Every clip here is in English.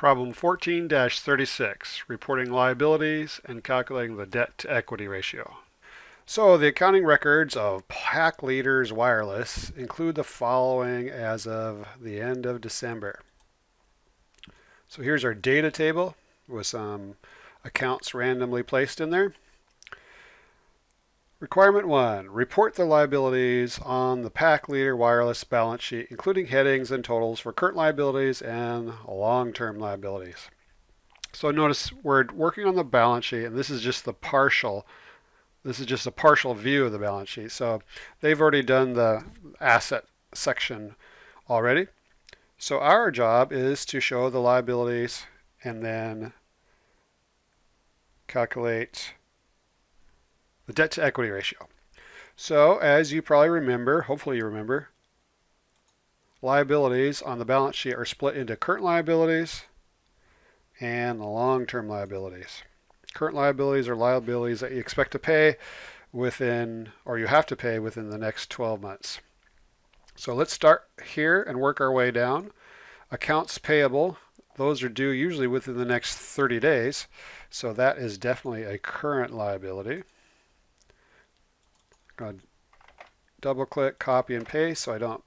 Problem 14-36, reporting liabilities and calculating the debt to equity ratio. So the accounting records of Pack Leaders Wireless include the following as of the end of December. So here's our data table with some accounts randomly placed in there. Requirement 1, report the liabilities on the Pack Leader Wireless balance sheet, including headings and totals for current liabilities and long-term liabilities. So notice we're working on the balance sheet, and this is just a partial view of the balance sheet. So they've already done the asset section already. So our job is to show the liabilities and then calculate the debt to equity ratio. So as you probably remember, hopefully you remember, liabilities on the balance sheet are split into current liabilities and the long-term liabilities. Current liabilities are liabilities that you expect to pay within, or you have to pay within the next 12 months. So let's start here and work our way down. Accounts payable, those are due usually within the next 30 days. So that is definitely a current liability. I'm going to double click, copy and paste so I don't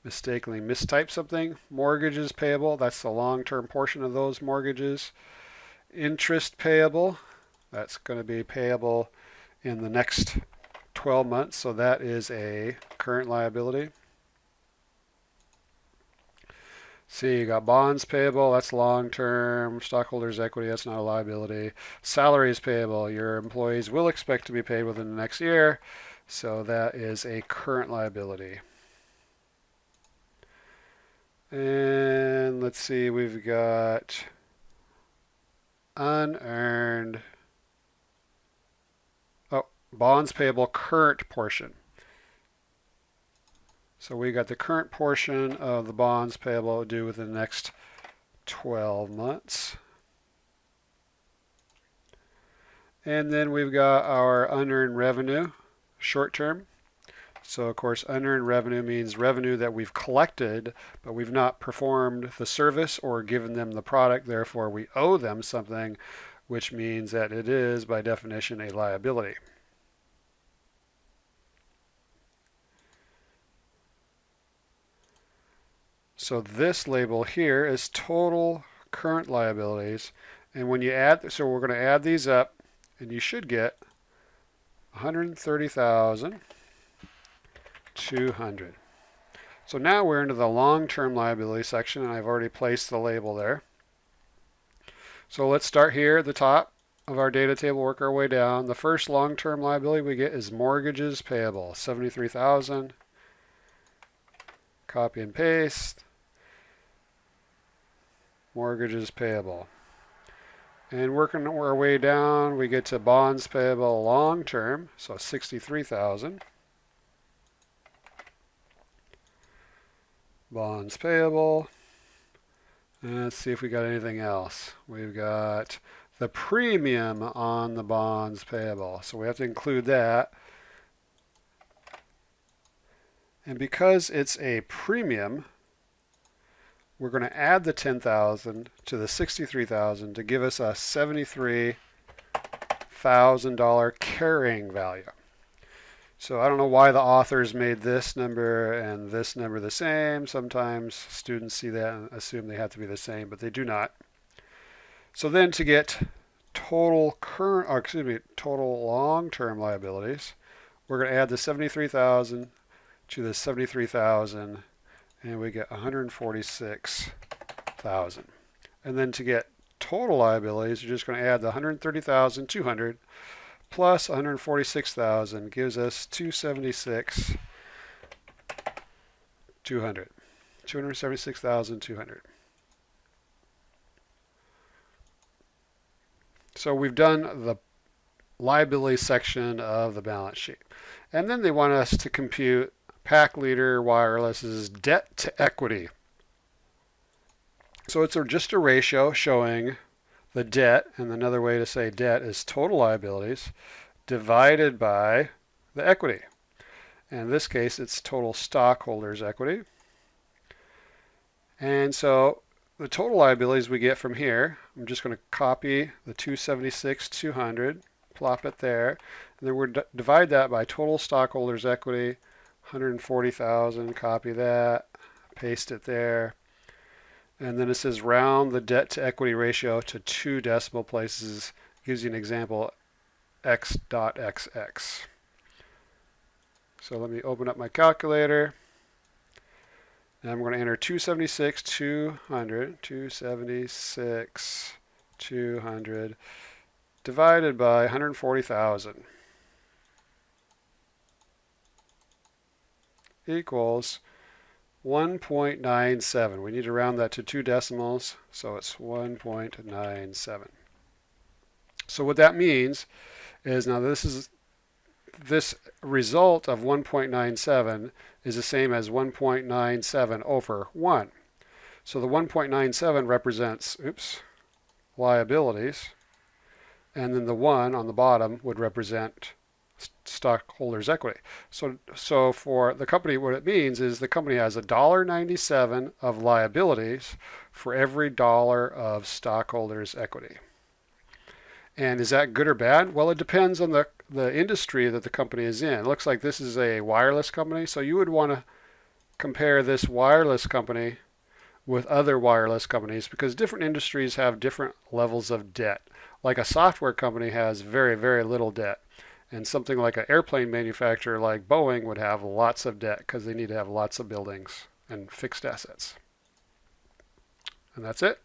mistakenly mistype something. Mortgages payable, that's the long-term portion of those mortgages. Interest payable, that's going to be payable in the next 12 months, so that is a current liability. See, you got bonds payable, that's long-term. Stockholders' equity, that's not a liability. Salaries payable, your employees will expect to be paid within the next year, so that is a current liability. And let's see, we've got unearned, bonds payable current portion. So we got the current portion of the bonds payable due within the next 12 months. And then we've got our unearned revenue, short term. So of course unearned revenue means revenue that we've collected, but we've not performed the service or given them the product, therefore we owe them something, which means that it is by definition a liability. So this label here is total current liabilities, and when you add, so we're going to add these up, and you should get 130,200. So now we're into the long-term liability section, and I've already placed the label there. So let's start here at the top of our data table, work our way down. The first long-term liability we get is mortgages payable, 73,000. Copy and paste. Mortgages payable. And working our way down, we get to bonds payable long term, so 63,000. Bonds payable. And let's see if we got anything else. We've got the premium on the bonds payable, so we have to include that. And because it's a premium, we're going to add the 10,000 to the 63,000 to give us a $73,000 carrying value. So I don't know why the authors made this number and this number the same. Sometimes students see that and assume they have to be the same, but they do not. So then to get total total long-term liabilities, we're going to add the 73,000 to the 73,000, and we get 146,000. And then to get total liabilities, you're just going to add the 130,200 plus 146,000 gives us 276,200. 276,200. So we've done the liability section of the balance sheet. And then they want us to compute Pack Leader Wireless's debt to equity. So it's just a ratio showing the debt, and another way to say debt is total liabilities divided by the equity. And in this case, it's total stockholders' equity. And so the total liabilities we get from here, I'm just going to copy the 276,200, plop it there, and then we're divide that by total stockholders' equity, 140,000, copy that, paste it there. And then it says round the debt to equity ratio to 2 decimal places. Gives you an example, x.xx. So let me open up my calculator. And I'm going to enter 276, 200, 276, 200, divided by 140,000 equals 1.97. We need to round that to 2 decimals, so it's 1.97. So what that means is, now this result of 1.97 is the same as 1.97 over 1. So the 1.97 represents, liabilities, and then the 1 on the bottom would represent stockholders' equity. So for the company, what it means is the company has $1.97 of liabilities for every dollar of stockholders' equity. And is that good or bad? Well, it depends on the industry that the company is in. It looks like this is a wireless company, so you would want to compare this wireless company with other wireless companies because different industries have different levels of debt. Like a software company has very, very little debt. And something like an airplane manufacturer like Boeing would have lots of debt because they need to have lots of buildings and fixed assets. And that's it.